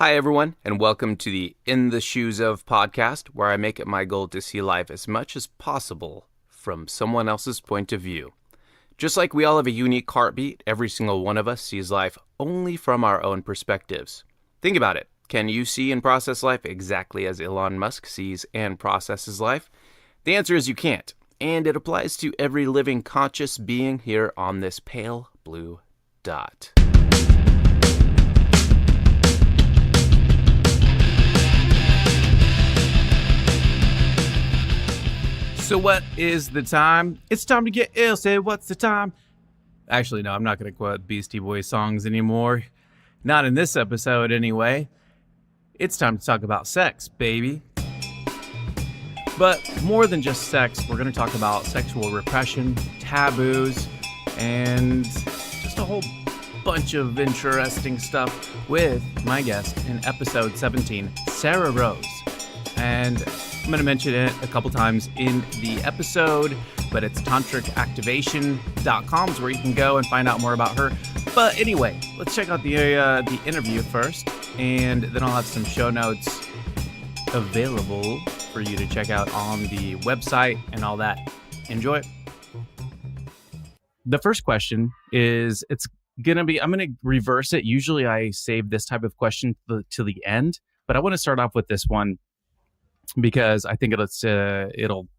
Hi, everyone, and welcome to the In the Shoes of podcast, where I make it my goal to see life as much as possible from someone else's point of view. Just like we all have a unique heartbeat, every single one of us sees life only from our own perspectives. Think about it. Can you see and process life exactly as Elon Musk sees and processes life? The answer is you can't, and it applies to every living conscious being here on this pale blue dot. So what is the time? It's time to get ill. Say, what's the time? Actually, no, I'm not going to quote Beastie Boys songs anymore. Not in this episode, anyway. It's time to talk about sex, baby. But more than just sex, we're going to talk about sexual repression, taboos, and just a whole bunch of interesting stuff with my guest in episode 17, Sarrah Rose. And I'm going to mention it a couple times in the episode, but it's tantricactivation.com is where you can go and find out more about her. But anyway, let's check out the interview first, and then I'll have some show notes available for you to check out on the website and all that. Enjoy. The first question is, I'm going to reverse it. Usually I save this type of question to the end, but I want to start off with this one because I think it'll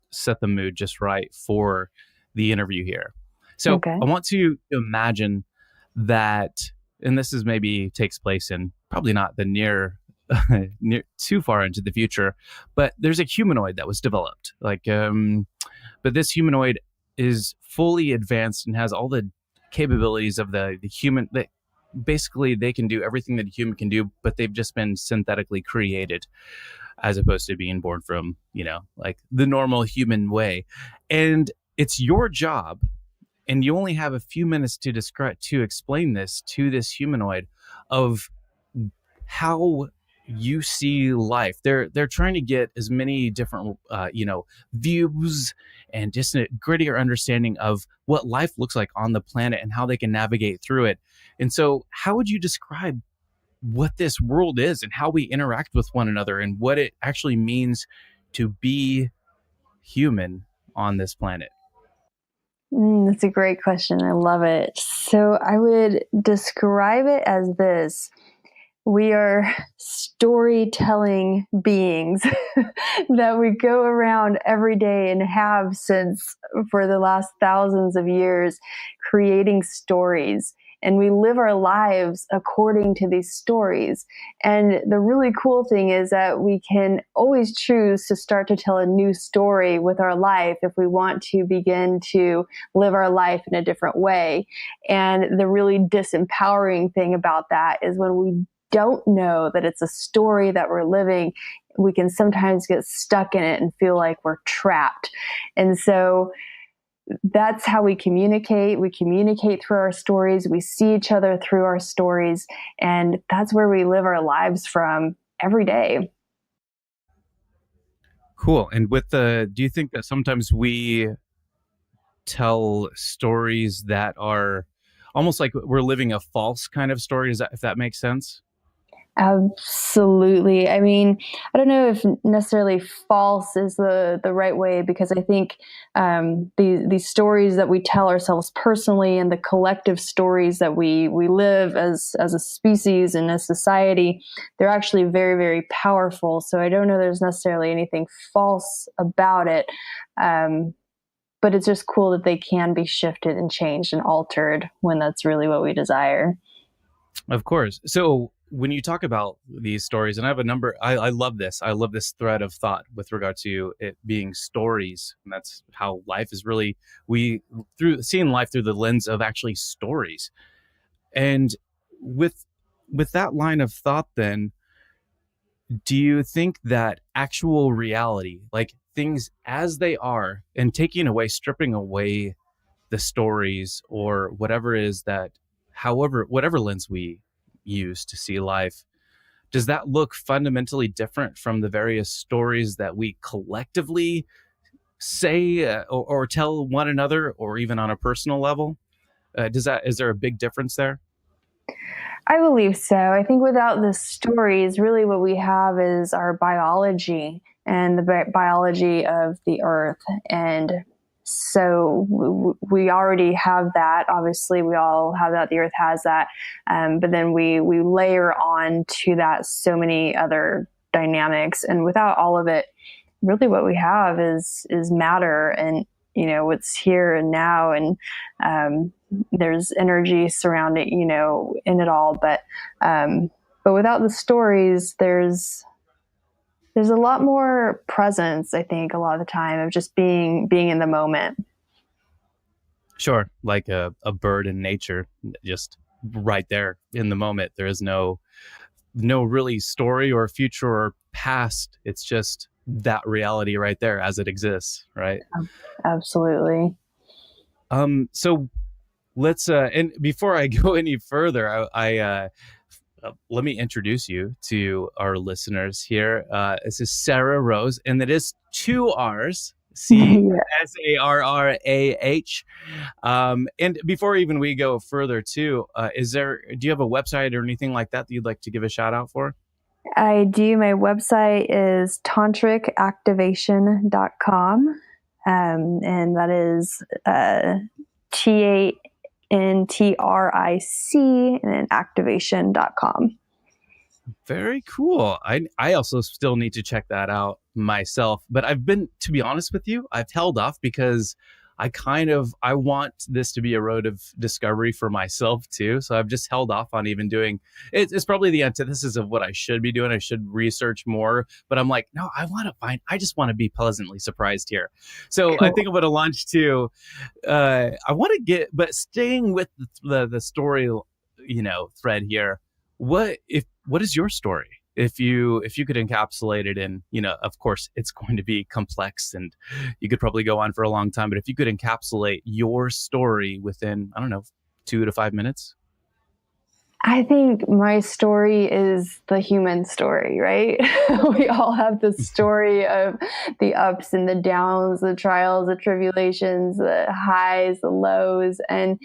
set the mood just right for the interview here. So okay. I want to imagine that, and this is maybe takes place in probably not the near too far into the future, but there's a humanoid that was developed. But this humanoid is fully advanced and has all the capabilities of the human. Basically, they can do everything that a human can do, but they've just been synthetically created, as opposed to being born from, like the normal human way. And it's your job, and you only have a few minutes to explain this to this humanoid of how you see life. They're trying to get as many different, views and just a grittier understanding of what life looks like on the planet and how they can navigate through it. And so how would you describe what this world is and how we interact with one another and what it actually means to be human on this planet? That's a great question. I love it. So I would describe it as this. We are storytelling beings that we go around every day and have since for the last thousands of years, creating stories. And we live our lives according to these stories. And the really cool thing is that we can always choose to start to tell a new story with our life if we want to begin to live our life in a different way. And the really disempowering thing about that is when we don't know that it's a story that we're living, we can sometimes get stuck in it and feel like we're trapped. And so that's how we communicate. We communicate through our stories. We see each other through our stories. And that's where we live our lives from every day. Cool. And do you think that sometimes we tell stories that are almost like we're living a false kind of story? If that makes sense? Absolutely. I mean, I don't know if necessarily false is the right way, because I think these stories that we tell ourselves personally and the collective stories that we live as a species and as society, they're actually very, very powerful. So I don't know there's necessarily anything false about it. But it's just cool that they can be shifted and changed and altered when that's really what we desire. Of course. So when you talk about these stories, and I have a number, I love this. I love this thread of thought with regard to it being stories. And that's how life is really, seeing life through the lens of actually stories. And with that line of thought, then, do you think that actual reality, like things as they are, and stripping away the stories or whatever is that, whatever lens we use to see life, does that look fundamentally different from the various stories that we collectively say or tell one another, or even on a personal level? Is there a big difference there? I believe so. I think without the stories, really what we have is our biology and the biology of the earth. And so we already have that. Obviously, we all have that. The earth has that. But then we layer on to that so many other dynamics. And without all of it, really what we have is matter and what's here and now, and there's energy surrounding in it all, but without the stories, there's a lot more presence, I think, a lot of the time, of just being in the moment. Sure, like a bird in nature, just right there in the moment. There is no really story or future or past. It's just that reality right there as it exists, right? Absolutely. So let's and before I go any further, I let me introduce you to our listeners here. This is Sarrah Rose, and it is two R's. Yeah. Sarrah. And before even we go further too, do you have a website or anything like that you'd like to give a shout out for? I do. My website is tantricactivation.com. And that is TANTRIC and then activation.com. Very cool. I also still need to check that out myself, but to be honest with you, I've held off because I want this to be a road of discovery for myself too. So I've just held off on even doing it. It's probably the antithesis of what I should be doing. I should research more, but I'm like, no, I just want to be pleasantly surprised here. So cool. I think I'm going to launch to, I want to but staying with the story, thread here. What is your story? If you could encapsulate it in, of course it's going to be complex and you could probably go on for a long time, but if you could encapsulate your story within, I don't know, 2 to 5 minutes. I think my story is the human story, right? We all have the story of the ups and the downs, the trials, the tribulations, the highs, the lows. And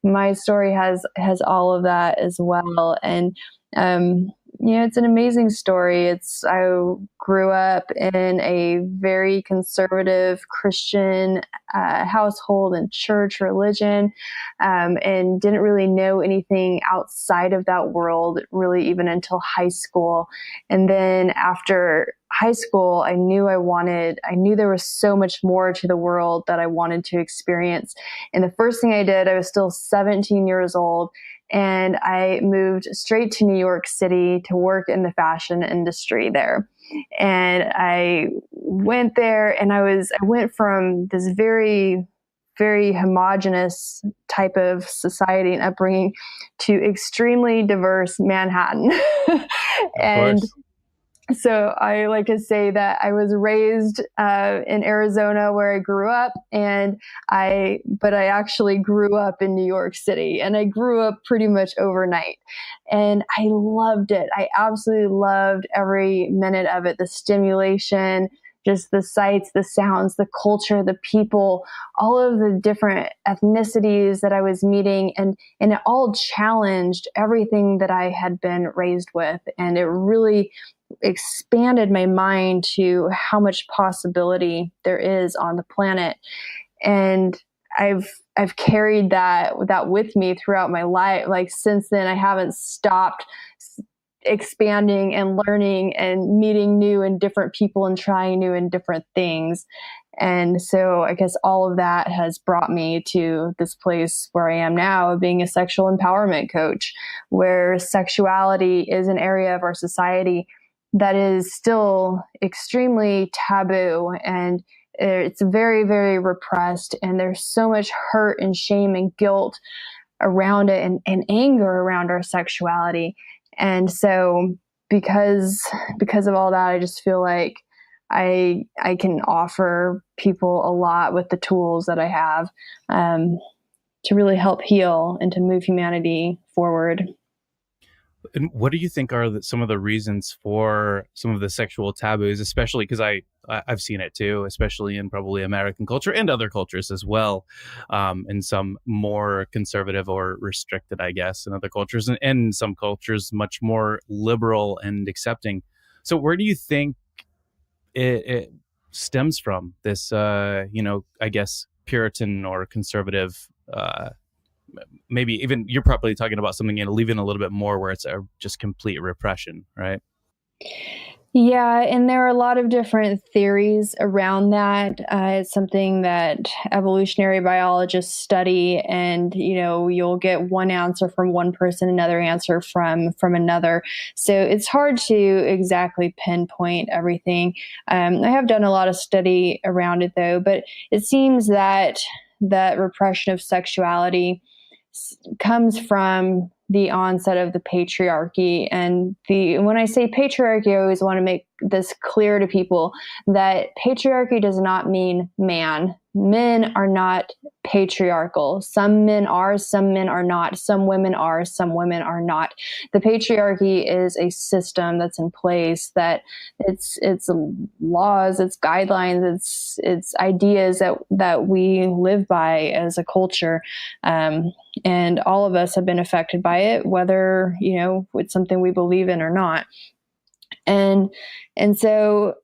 my story has all of that as well. And, it's an amazing story. I grew up in a very conservative Christian household and church religion, and didn't really know anything outside of that world really even until high school. And then after high school, I knew there was so much more to the world that I wanted to experience. And the first thing I did, I was still 17 years old, and I moved straight to New York City to work in the fashion industry there. And I went there, and I went from this very, very homogenous type of society and upbringing to extremely diverse Manhattan. And so I like to say that I was raised in Arizona, where I grew up, but I actually grew up in New York City, and I grew up pretty much overnight, and I loved it. I absolutely loved every minute of it. The stimulation, just the sights, the sounds, the culture, the people, all of the different ethnicities that I was meeting, and it all challenged everything that I had been raised with, and it really expanded my mind to how much possibility there is on the planet. And I've carried that with me throughout my life. Like, since then, I haven't stopped expanding and learning and meeting new and different people and trying new and different things. And so I guess all of that has brought me to this place where I am now, being a sexual empowerment coach, where sexuality is an area of our society that is still extremely taboo, and it's very, very repressed, and there's so much hurt and shame and guilt around it, and anger around our sexuality. And so because of all that, I just feel like I can offer people a lot with the tools that I have to really help heal and to move humanity forward. And what do you think are some of the reasons for some of the sexual taboos, especially because I I've seen it too, especially in probably American culture and other cultures as well, and some more conservative or restricted, I guess, in other cultures, and in some cultures much more liberal and accepting. So where do you think it stems from, this, I guess, Puritan or conservative, maybe even you're probably talking about something, leaving a little bit more where it's just complete repression, right? Yeah, and there are a lot of different theories around that. It's something that evolutionary biologists study, and you'll get one answer from one person, another answer from another. So it's hard to exactly pinpoint everything. I have done a lot of study around it, though, but it seems that repression of sexuality comes from the onset of the patriarchy. And when I say patriarchy, I always want to make this clear to people that patriarchy does not mean man. Men are not patriarchal. Some men are, some men are not. Some women are, some women are not. The patriarchy is a system that's in place, that it's laws, it's guidelines, it's ideas that we live by as a culture. And all of us have been affected by it, whether, it's something we believe in or not. And so,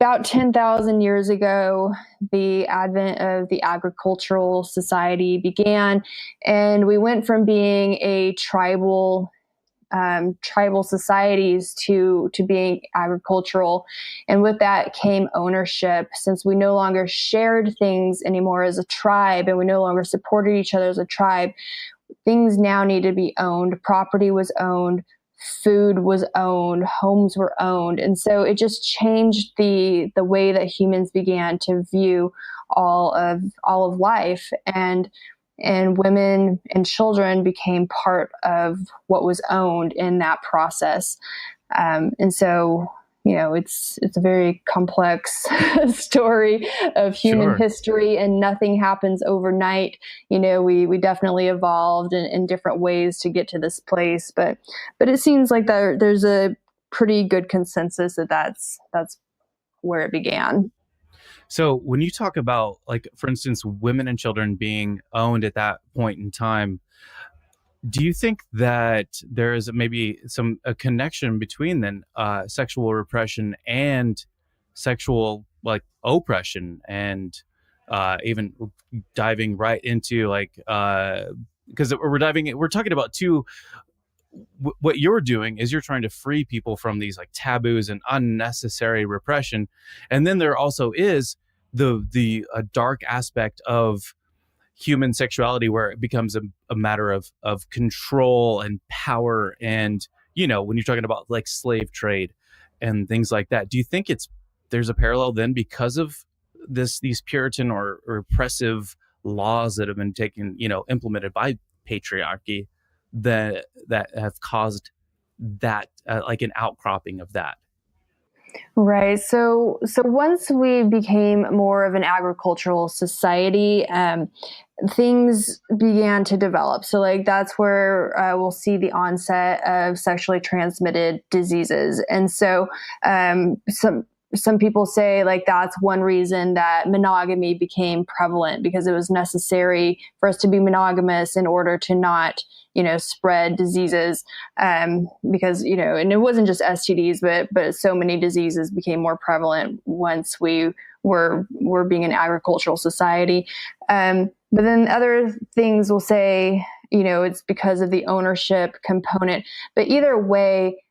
about 10,000 years ago, the advent of the agricultural society began, and we went from being a tribal societies to being agricultural. And with that came ownership. Since we no longer shared things anymore as a tribe, and we no longer supported each other as a tribe, things now need to be owned. Property was owned. Food was owned, homes were owned. And so it just changed the way that humans began to view all of life. And women and children became part of what was owned in that process. And so, it's a very complex story of human history, and nothing happens overnight. We definitely evolved in different ways to get to this place, but it seems like there's a pretty good consensus that that's where it began. So when you talk about, like, for instance, women and children being owned at that point in time, do you think that there is maybe a connection between then sexual repression and sexual, like, oppression, and even diving right into, like, because we're talking about what you're doing is you're trying to free people from these, like, taboos and unnecessary repression, and then there also is the dark aspect of human sexuality, where it becomes a matter of control and power, and when you're talking about, like, slave trade and things like that. Do you think there's a parallel then, because of these Puritan or oppressive laws that have been implemented by patriarchy, that have caused that, like, an outcropping of that? Right. So once we became more of an agricultural society, things began to develop. So, like, that's where we'll see the onset of sexually transmitted diseases. And so some people say, like, that's one reason that monogamy became prevalent, because it was necessary for us to be monogamous in order to not, spread diseases. Because, and it wasn't just STDs, but so many diseases became more prevalent once we were being an agricultural society. But then other things will say, it's because of the ownership component. But either way,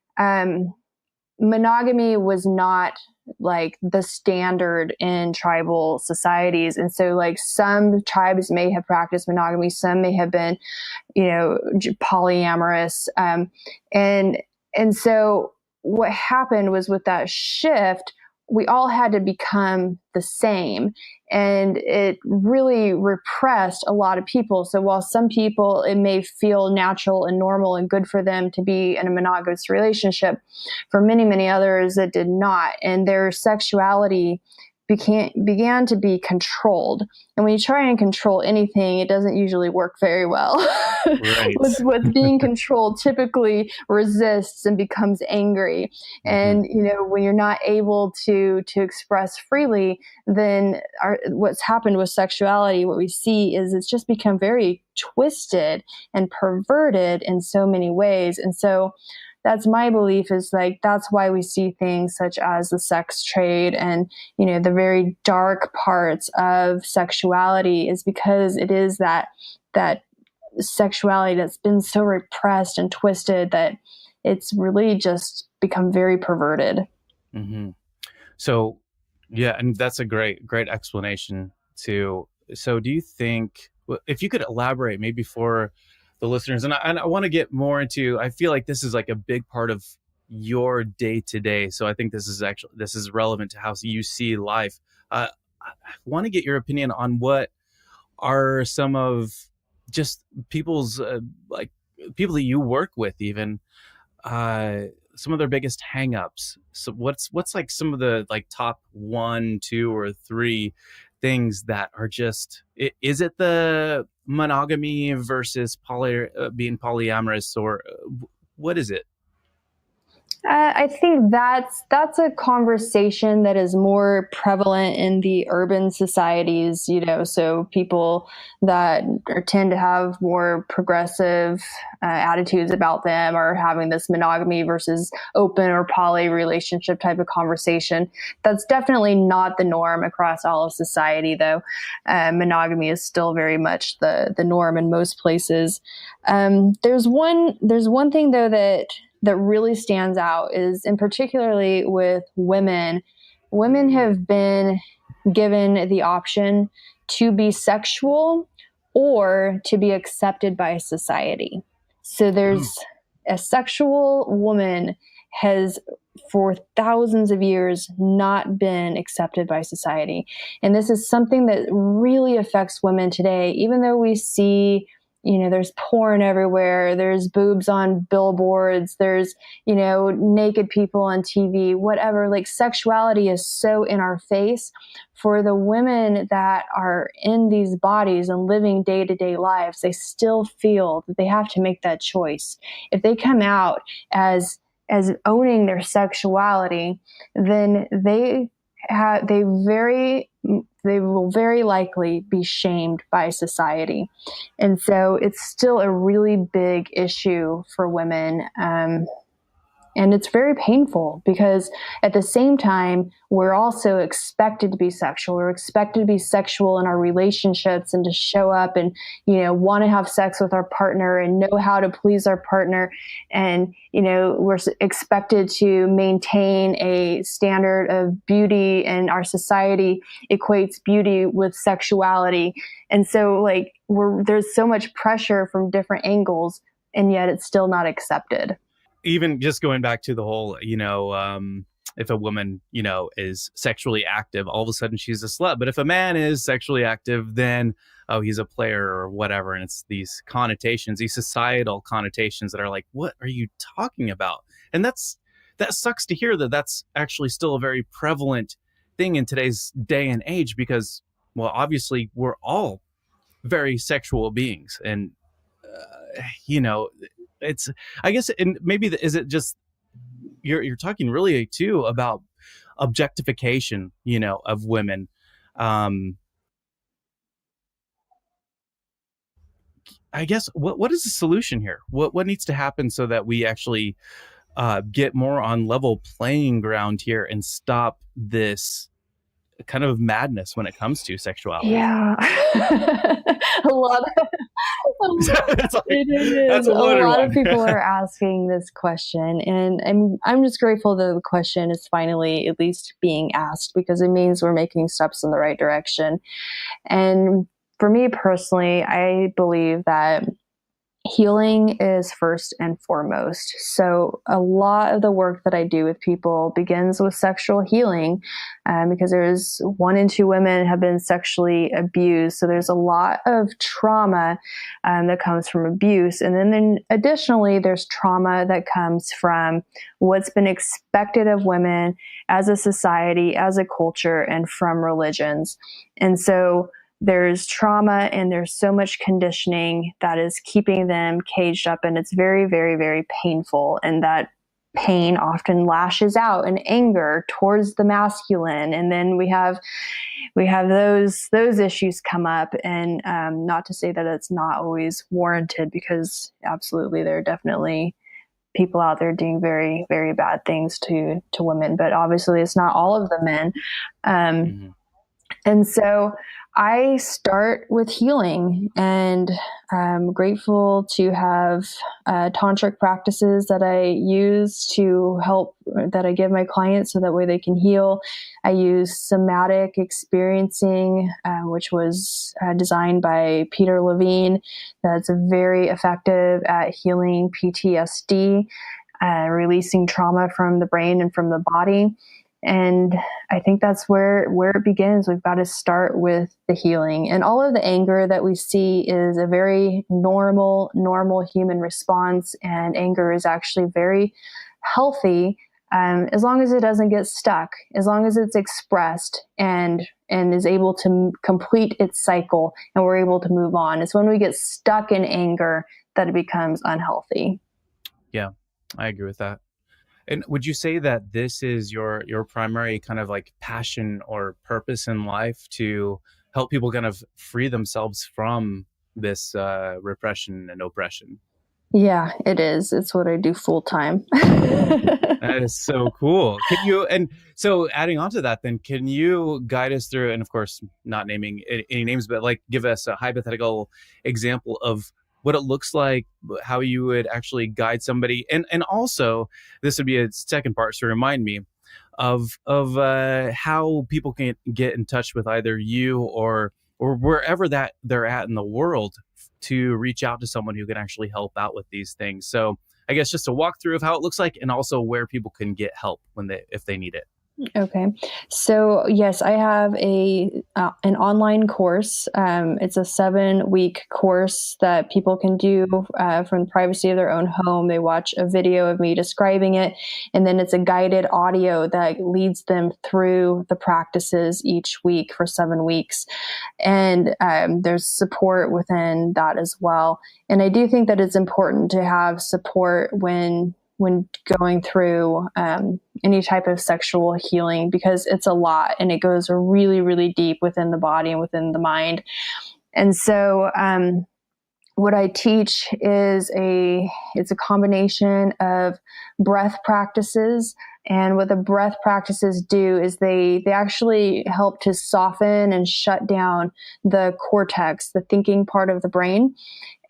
monogamy was not, like, the standard in tribal societies. And so, like, some tribes may have practiced monogamy, some may have been, polyamorous. And so what happened was, with that shift, we all had to become the same. And it really repressed a lot of people. So while some people, it may feel natural and normal and good for them to be in a monogamous relationship, for many, many others, it did not. And their sexuality began to be controlled. And when you try and control anything, it doesn't usually work very well. Right. What's being controlled typically resists and becomes angry. And when you're not able to express freely, then what's happened with sexuality, what we see is it's just become very twisted and perverted in so many ways. And so that's my belief, is like, that's why we see things such as the sex trade and, the very dark parts of sexuality, is because it is that sexuality that's been so repressed and twisted that it's really just become very perverted. So, yeah, and that's a great explanation too. So do you think, if you could elaborate maybe for the listeners, and I want to get more into, I feel like this is like a big part of your day to day. So I think this is relevant to how you see life. I want to get your opinion on what are some of just people's like people that you work with, even some of their biggest hangups. So what's like some of the like top 1, 2, or 3 things that are just, is it the monogamy versus being polyamorous, or what is it? I think that's a conversation that is more prevalent in the urban societies, so people that tend to have more progressive attitudes about them are having this monogamy versus open or poly relationship type of conversation. That's definitely not the norm across all of society, though. Monogamy is still very much the norm in most places. There's one thing, though, that really stands out is, in particularly with women have been given the option to be sexual or to be accepted by society. So there's a sexual woman has for thousands of years not been accepted by society. And this is something that really affects women today, even though we see there's porn everywhere. There's boobs on billboards. There's, naked people on TV, whatever. Like, sexuality is so in our face. For the women that are in these bodies and living day-to-day lives, they still feel that they have to make that choice. If they come out as owning their sexuality, then they will very likely be shamed by society. And so it's still a really big issue for women. And it's very painful, because at the same time, we're also expected to be sexual. We're expected to be sexual in our relationships and to show up and, want to have sex with our partner and know how to please our partner. And, we're expected to maintain a standard of beauty, and our society equates beauty with sexuality. And so, like, there's so much pressure from different angles, and yet it's still not accepted. Even just going back to the whole, if a woman, is sexually active, all of a sudden she's a slut. But if a man is sexually active, then, oh, he's a player or whatever. And it's these connotations, these societal connotations that are like, what are you talking about? And that sucks to hear that that's actually still a very prevalent thing in today's day and age, because, well, obviously we're all very sexual beings. And, it's, I guess, and maybe is it just you're talking really too about objectification, of women. I guess what is the solution here? What needs to happen so that we actually get more on level playing ground here and stop this kind of madness when it comes to sexuality? Yeah. a lot of That's a loaded lot one. of people are asking this question, and I'm just grateful that the question is finally at least being asked, because it means we're making steps in the right direction. And for me personally, I believe that healing is first and foremost. So a lot of the work that I do with people begins with sexual healing, because there's 1 in 2 women have been sexually abused. So there's a lot of trauma that comes from abuse. And then additionally, there's trauma that comes from what's been expected of women as a society, as a culture, and from religions. And so there's trauma and there's so much conditioning that is keeping them caged up, and it's very, very, very painful. And that pain often lashes out in anger towards the masculine. And then we have those issues come up, and not to say that it's not always warranted, because absolutely there are definitely people out there doing very, very bad things to women, but obviously it's not all of the men. And so I start with healing, and I'm grateful to have tantric practices that I use to help, that I give my clients so that way they can heal. I use somatic experiencing, which was designed by Peter Levine. That's very effective at healing PTSD, releasing trauma from the brain and from the body. And I think that's where it begins. We've got to start with the healing. And all of the anger that we see is a very normal human response. And anger is actually very healthy, as long as it doesn't get stuck, as long as it's expressed and is able to complete its cycle, and we're able to move on. It's when we get stuck in anger that it becomes unhealthy. Yeah, I agree with that. And would you say that this is your primary kind of like passion or purpose in life, to help people kind of free themselves from this repression and oppression? Yeah, it is. It's what I do full time. That is so cool. And so adding on to that, then, can you guide us through, and of course, not naming any names, but like give us a hypothetical example of what it looks like, how you would actually guide somebody. And also, this would be a second part, so remind me of how people can get in touch with either you or wherever that they're at in the world, to reach out to someone who can actually help out with these things. So I guess just a walkthrough of how it looks like, and also where people can get help if they need it. Okay. So yes, I have an online course. It's a 7-week course that people can do from the privacy of their own home. They watch a video of me describing it, and then it's a guided audio that leads them through the practices each week for 7 weeks. And there's support within that as well. And I do think that it's important to have support when going through any type of sexual healing, because it's a lot and it goes really, really deep within the body and within the mind. And so what I teach is it's a combination of breath practices. And what the breath practices do is they actually help to soften and shut down the cortex, the thinking part of the brain.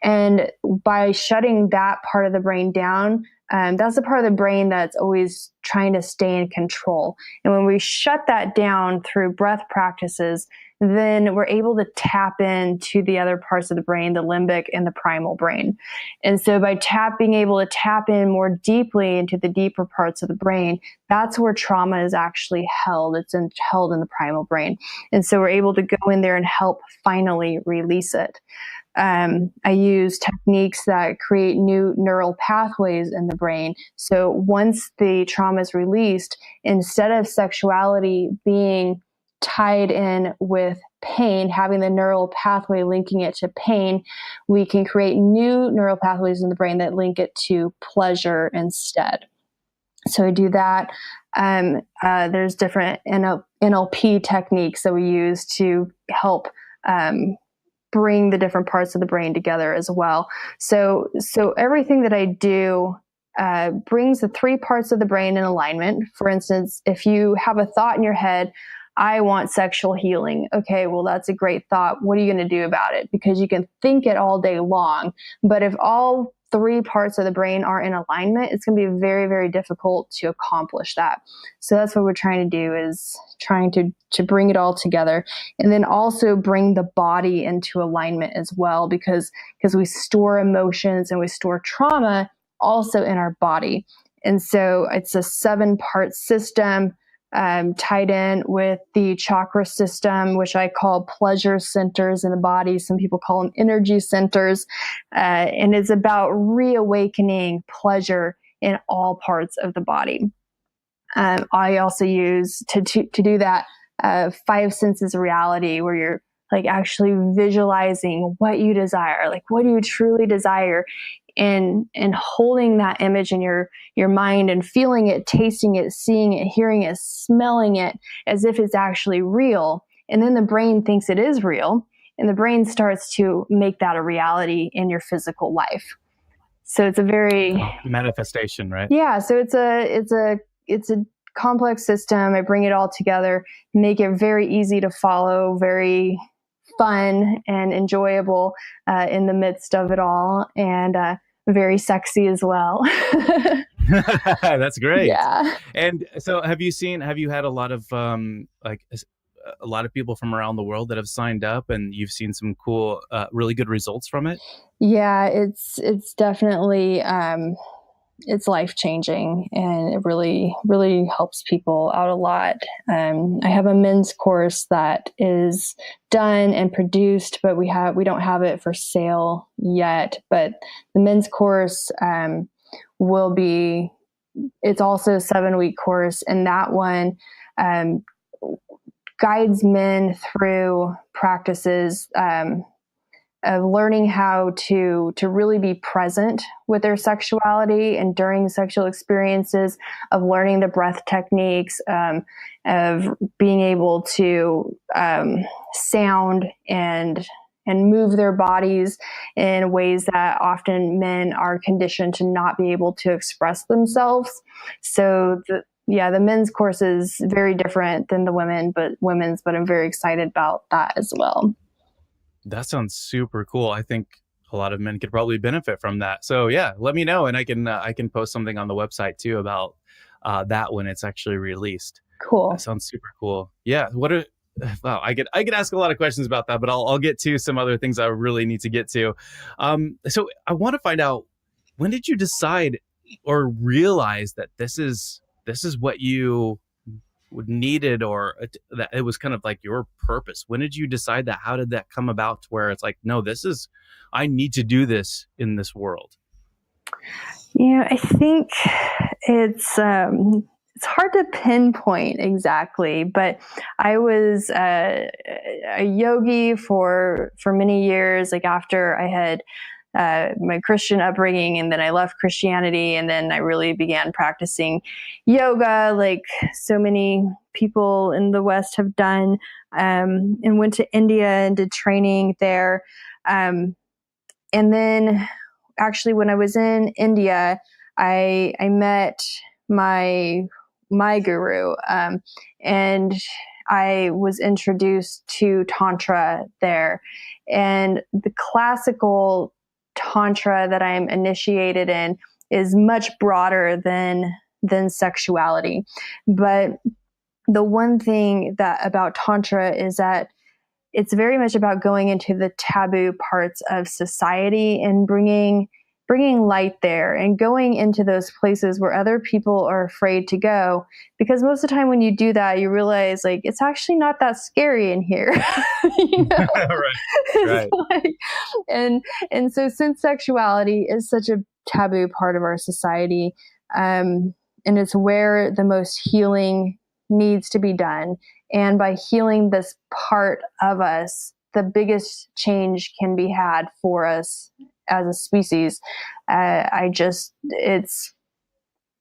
And by shutting that part of the brain down, that's the part of the brain that's always trying to stay in control. And when we shut that down through breath practices, then we're able to tap into the other parts of the brain, the limbic and the primal brain. And so by being able to tap in more deeply into the deeper parts of the brain, that's where trauma is actually held. It's held in the primal brain. And so we're able to go in there and help finally release it. I use techniques that create new neural pathways in the brain. So once the trauma is released, instead of sexuality being tied in with pain, having the neural pathway linking it to pain, we can create new neural pathways in the brain that link it to pleasure instead. So I do that. There's different NLP techniques that we use to help bring the different parts of the brain together as well. So everything that I do brings the 3 parts of the brain in alignment. For instance, if you have a thought in your head, I want sexual healing. Okay, well, that's a great thought. What are you going to do about it? Because you can think it all day long, but if all three parts of the brain are in alignment, it's going to be very, very difficult to accomplish that. So that's what we're trying to do, is trying to bring it all together, and then also bring the body into alignment as well, because we store emotions and we store trauma also in our body. And so it's a 7-part system, tied in with the chakra system, which I call pleasure centers in the body. Some people call them energy centers. And it's about reawakening pleasure in all parts of the body. I also use to do that 5 senses of reality, where you're like actually visualizing what you desire, like what do you truly desire, and holding that image in your mind and feeling it, tasting it, seeing it, hearing it, smelling it as if it's actually real. And then the brain thinks it is real, and the brain starts to make that a reality in your physical life. So it's a very manifestation, right? Yeah. So it's a complex system. I bring it all together, make it very easy to follow, very fun and enjoyable in the midst of it all, and very sexy as well. That's great. Yeah. And so have you had a lot of like a lot of people from around the world that have signed up, and you've seen some cool, really good results from it? Yeah, it's definitely, it's life-changing, and it really, really helps people out a lot. I have a men's course that is done and produced, but we don't have it for sale yet. But the men's course it's also a 7-week course, and that one guides men through practices of learning how to really be present with their sexuality and during sexual experiences, of learning the breath techniques, of being able to sound and move their bodies in ways that often men are conditioned to not be able to express themselves. So the men's course is very different than the women's, but I'm very excited about that as well. That sounds super cool. I think a lot of men could probably benefit from that. So yeah, let me know, and I can post something on the website too about that when it's actually released. Cool. That sounds super cool. Yeah. Wow. I could ask a lot of questions about that, but I'll get to some other things I really need to get to. So I want to find out, when did you decide or realize that this is what you needed, or that it was kind of like your purpose? When did you decide that? How did that come about to where it's like, no, I need to do this in this world? Yeah, I think it's hard to pinpoint exactly, but I was a yogi for many years. Like after I had my Christian upbringing, and then I left Christianity, and then I really began practicing yoga, like so many people in the West have done, and went to India and did training there. And then actually when I was in India, I met my guru, and I was introduced to Tantra there. And the classical Tantra that I'm initiated in is much broader than sexuality. But the one thing about Tantra is that it's very much about going into the taboo parts of society and bringing light there, and going into those places where other people are afraid to go. Because most of the time when you do that, you realize like it's actually not that scary in here. You know? Right. Like, and so since sexuality is such a taboo part of our society, and it's where the most healing needs to be done. And by healing this part of us, the biggest change can be had for us as a species. It's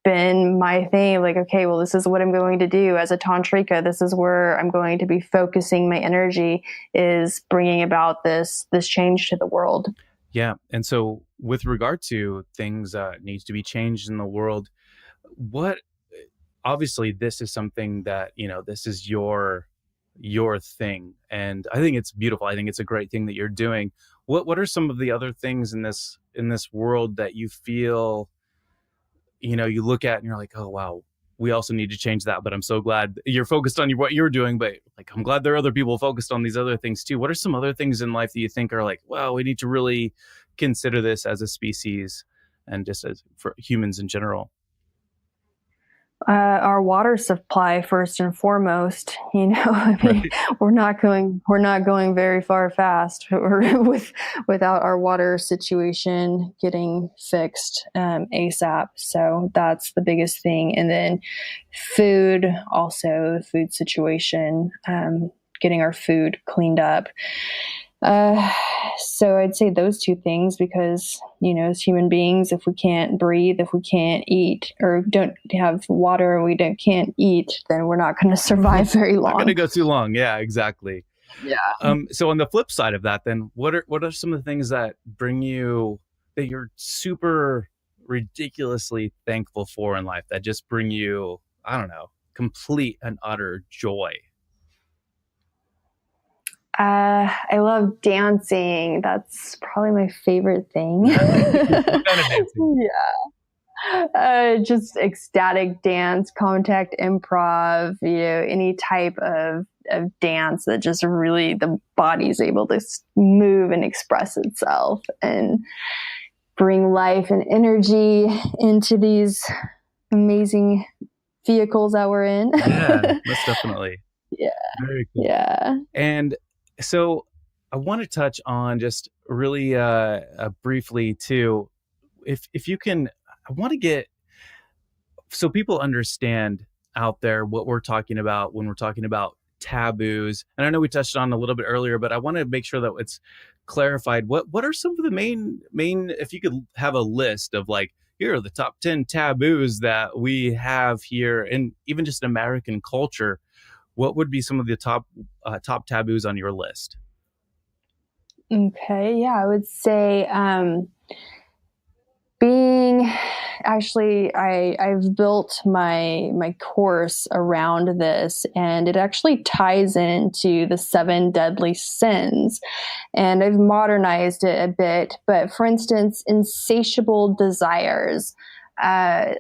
been my thing, like, okay, well, this is what I'm going to do as a tantrika. This is where I'm going to be focusing my energy, is bringing about this change to the world. Yeah. And so with regard to things needs to be changed in the world, obviously this is something that, this is your thing. And I think it's beautiful. I think it's a great thing that you're doing. What are some of the other things in this world that you feel, you look at and you're like, oh wow, we also need to change that, but I'm so glad you're focused on what you're doing, but like I'm glad there are other people focused on these other things too. What are some other things in life that you think are like, well, we need to really consider this as a species and just as for humans in general? Our water supply first and foremost. I mean, Right. we're not going very far fast without our water situation getting fixed ASAP. So that's the biggest thing. And then food, also the food situation, getting our food cleaned up. So I'd say those two things because, as human beings, if we can't breathe, if we can't eat or don't have water, and can't eat, then we're not going to survive very long. Not going to go too long. Yeah, exactly. Yeah. So on the flip side of that, then what are some of the things that that you're super ridiculously thankful for in life that just bring you, I don't know, complete and utter joy? I love dancing. That's probably my favorite thing. What kind of dancing? Just ecstatic dance, contact improv, any type of dance that just really the body's able to move and express itself and bring life and energy into these amazing vehicles that we're in. Yeah, most definitely. Yeah. Very cool. Yeah. And so I want to touch on just really briefly too, if you can, I want to get, so people understand out there what we're talking about when we're talking about taboos. And I know we touched on a little bit earlier, but I want to make sure that it's clarified. What are some of the main, if you could have a list of like, here are the top 10 taboos that we have here, and even just American culture, what would be some of the top taboos on your list? Okay. Yeah, I would say being actually I've built my course around this, and it actually ties into the 7 deadly sins, and I've modernized it a bit. But for instance, insatiable desires, that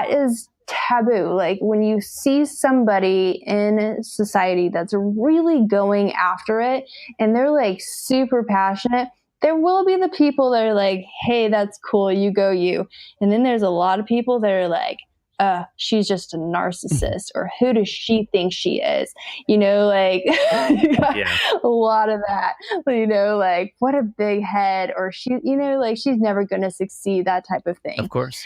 is taboo. Like when you see somebody in society that's really going after it and they're like super passionate, there will be the people that are like, hey, that's cool, you go you. And then there's a lot of people that are like, she's just a narcissist, or who does she think she is? Like Yeah. a lot of that, like what a big head, or she, like she's never going to succeed, that type of thing. Of course.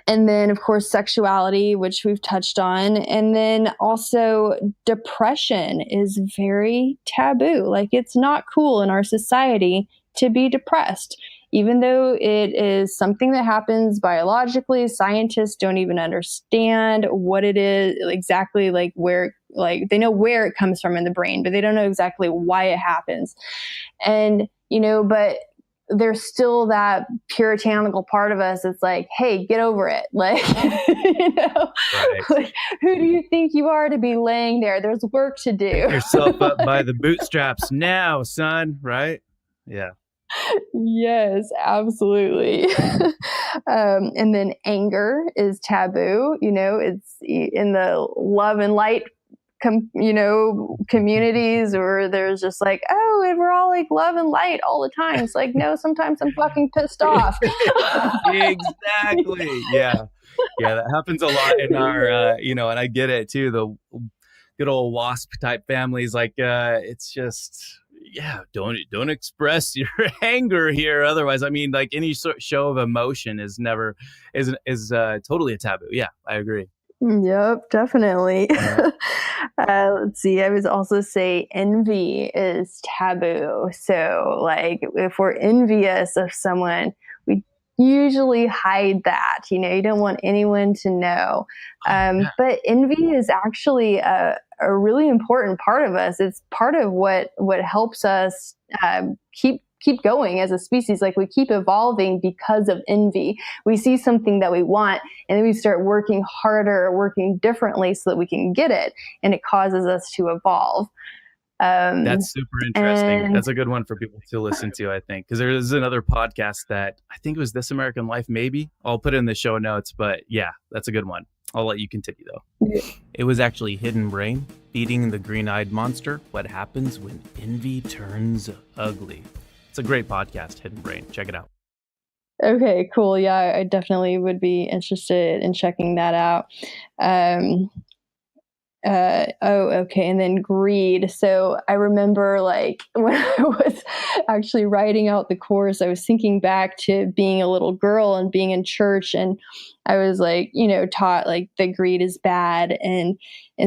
And then, of course, sexuality, which we've touched on. And then also depression is very taboo. Like it's not cool in our society to be depressed, even though it is something that happens biologically. Scientists don't even understand what it is exactly, like where, like they know where it comes from in the brain, but they don't know exactly why it happens. And, but there's still that puritanical part of us. It's like, hey, get over it. Like, Right. like, who do you think you are to be laying there? There's work to do. Pick yourself up by the bootstraps now, son. Right? Yeah. Yes, absolutely. And then anger is taboo. It's in the love and light communities, or there's just like, oh, and we're all like love and light all the time. It's like, no, sometimes I'm fucking pissed off. Exactly. Yeah. That happens a lot in our, and I get it too. The good old WASP type families, like, it's just, don't express your anger here. Otherwise, I mean, like any show of emotion is totally a taboo. Yeah, I agree. Yep, definitely. Yeah. Let's see. I would also say envy is taboo. So, like, if we're envious of someone, we usually hide that. You don't want anyone to know. But envy is actually a really important part of us. It's part of what helps us keep keep going as a species. Like we keep evolving because of envy. We see something that we want and then we start working harder, working differently so that we can get it. And it causes us to evolve. That's super interesting. That's a good one for people to listen to, I think, because there is another podcast that I think it was This American Life, maybe. I'll put it in the show notes, but yeah, that's a good one. I'll let you continue, though. Yeah. It was actually Hidden Brain, Feeding the Green-Eyed Monster, What Happens When Envy Turns Ugly. It's a great podcast, Hidden Brain. Check it out. Okay, cool. Yeah, I definitely would be interested in checking that out. Okay. And then greed. So I remember like when I was actually writing out the course, I was thinking back to being a little girl and being in church. And I was like, taught like that greed is bad. And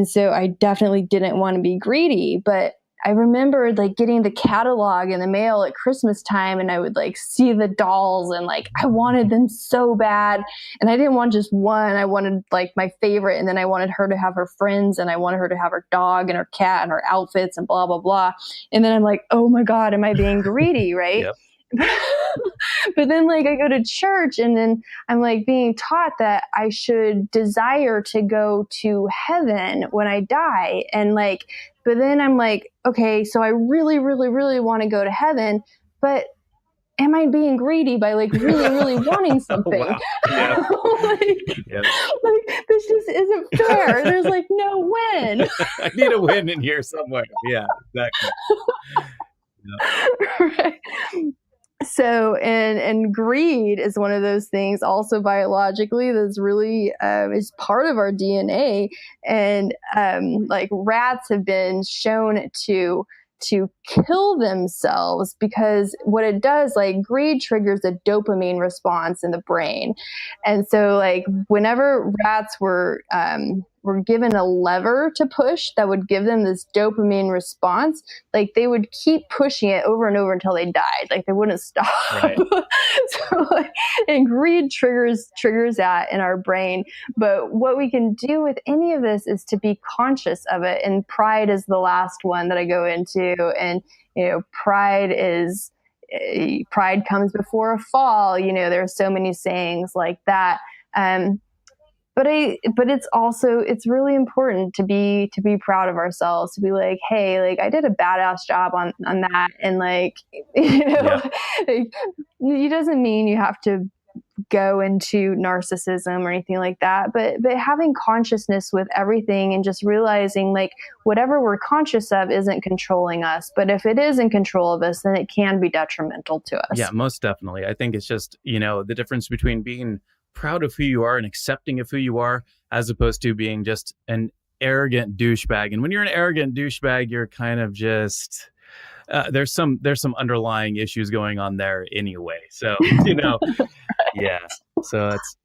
so I definitely didn't want to be greedy, but I remembered like getting the catalog in the mail at Christmas time, and I would like see the dolls and like I wanted them so bad, and I didn't want just one. I wanted like my favorite, and then I wanted her to have her friends, and I wanted her to have her dog and her cat and her outfits and blah blah blah. And then I'm like, oh my God, am I being greedy, right? Yep. But then like I go to church and then I'm like being taught that I should desire to go to heaven when I die. And like, but then I'm like, okay, so I really, really, really want to go to heaven, but am I being greedy by like really, really wanting something? Wow. Yeah. like this just isn't fair. There's like no win. I need a win in here somewhere. Yeah, exactly. Yeah. Right. So, and greed is one of those things also biologically that's really is part of our DNA. And like rats have been shown to kill themselves because what it does, like greed triggers a dopamine response in the brain. And so like whenever rats were given a lever to push that would give them this dopamine response, like they would keep pushing it over and over until they died. Like they wouldn't stop. Right. So like, and greed triggers that in our brain. But what we can do with any of this is to be conscious of it. And pride is the last one that I go into. And, pride comes before a fall. There are so many sayings like that. But it's really important to be proud of ourselves, to be like, hey, like I did a badass job on that. And like, like, it doesn't mean you have to go into narcissism or anything like that, but having consciousness with everything and just realizing like whatever we're conscious of isn't controlling us. But if it is in control of us, then it can be detrimental to us. Yeah, most definitely. I think it's just, the difference between being proud of who you are and accepting of who you are, as opposed to being just an arrogant douchebag. And when you're an arrogant douchebag, you're kind of just there's some underlying issues going on there anyway. So yeah. So that's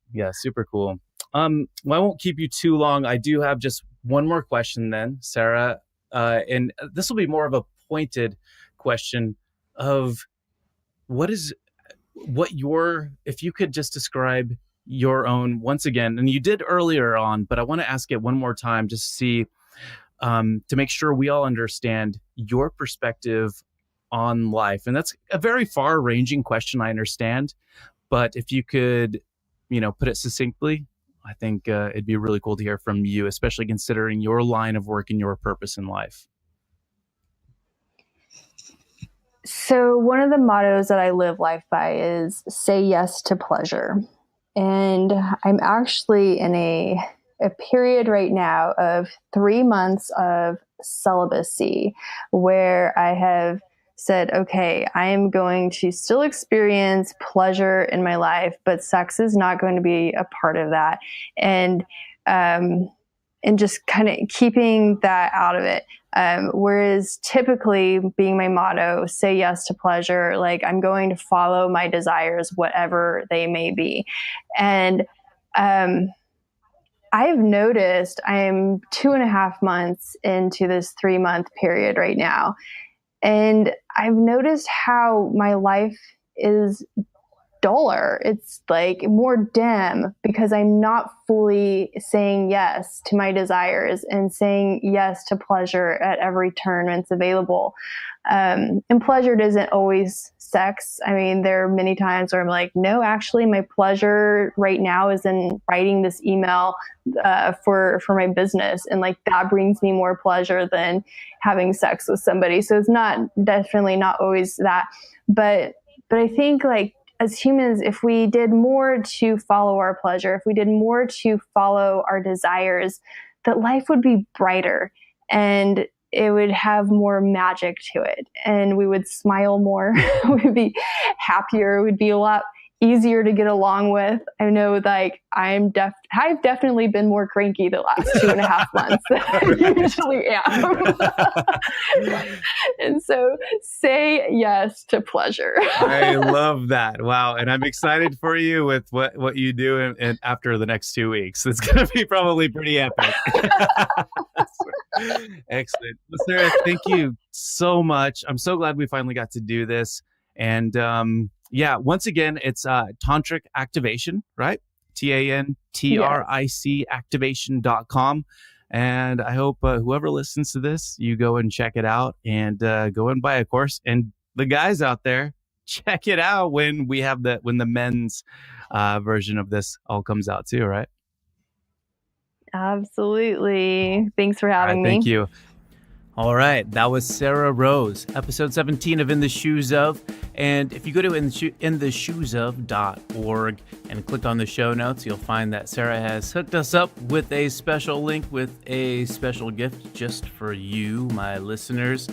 super cool. Well, I won't keep you too long. I do have just one more question then, Sarrah, and this will be more of a pointed question of if you could just describe your own, once again, and you did earlier on, but I want to ask it one more time just to see, to make sure we all understand your perspective on life. And that's a very far-ranging question, I understand, but if you could, put it succinctly, I think it'd be really cool to hear from you, especially considering your line of work and your purpose in life. So one of the mottos that I live life by is say yes to pleasure. And I'm actually in a period right now of 3 months of celibacy where I have said, okay, I am going to still experience pleasure in my life, but sex is not going to be a part of that. And just kind of keeping that out of it. Whereas typically being my motto, say yes to pleasure, like I'm going to follow my desires, whatever they may be. And I've noticed I'm 2.5 months into this 3-month period right now. And I've noticed how my life is duller. It's like more dim because I'm not fully saying yes to my desires and saying yes to pleasure at every turn when it's available. And pleasure isn't always sex. I mean, there are many times where I'm like, no, actually my pleasure right now is in writing this email for my business. And like, that brings me more pleasure than having sex with somebody. So it's definitely not always that. But I think like as humans, if we did more to follow our pleasure, if we did more to follow our desires, that life would be brighter and it would have more magic to it, and we would smile more. We'd be happier. We'd be a lot easier to get along with. I know, like, I've definitely been more cranky the last 2.5 months than I usually am. And so say yes to pleasure. I love that. Wow. And I'm excited for you with what you do and after the next 2 weeks. It's going to be probably pretty epic. Excellent. Well, Sarrah, thank you so much. I'm so glad we finally got to do this. And yeah, once again, it's Tantric Activation, right? TANTRIC activation.com. And I hope whoever listens to this, you go and check it out and go and buy a course. And the guys out there, check it out when the men's version of this all comes out too, right? Absolutely. Thanks for having me. Thank you. All right, that was Sarrah Rose, episode 17 of In the Shoes Of. And if you go to intheshoesof.org and click on the show notes, you'll find that Sarrah has hooked us up with a special link with a special gift just for you, my listeners.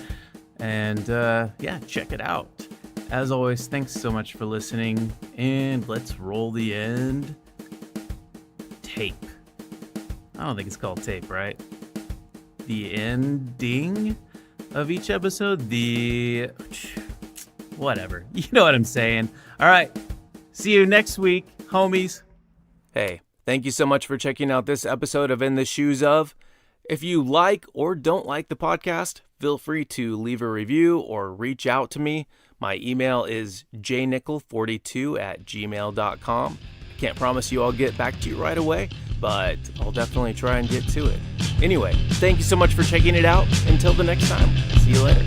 And yeah, check it out. As always, thanks so much for listening. And let's roll the end tape. I don't think it's called tape, right? The ending of each episode, whatever. You know what I'm saying. All right. See you next week, homies. Hey, thank you so much for checking out this episode of In the Shoes Of. If you like or don't like the podcast, feel free to leave a review or reach out to me. My email is jnickel42@gmail.com. Can't promise you I'll get back to you right away, but I'll definitely try and get to it. Anyway, thank you so much for checking it out. Until the next time, see you later.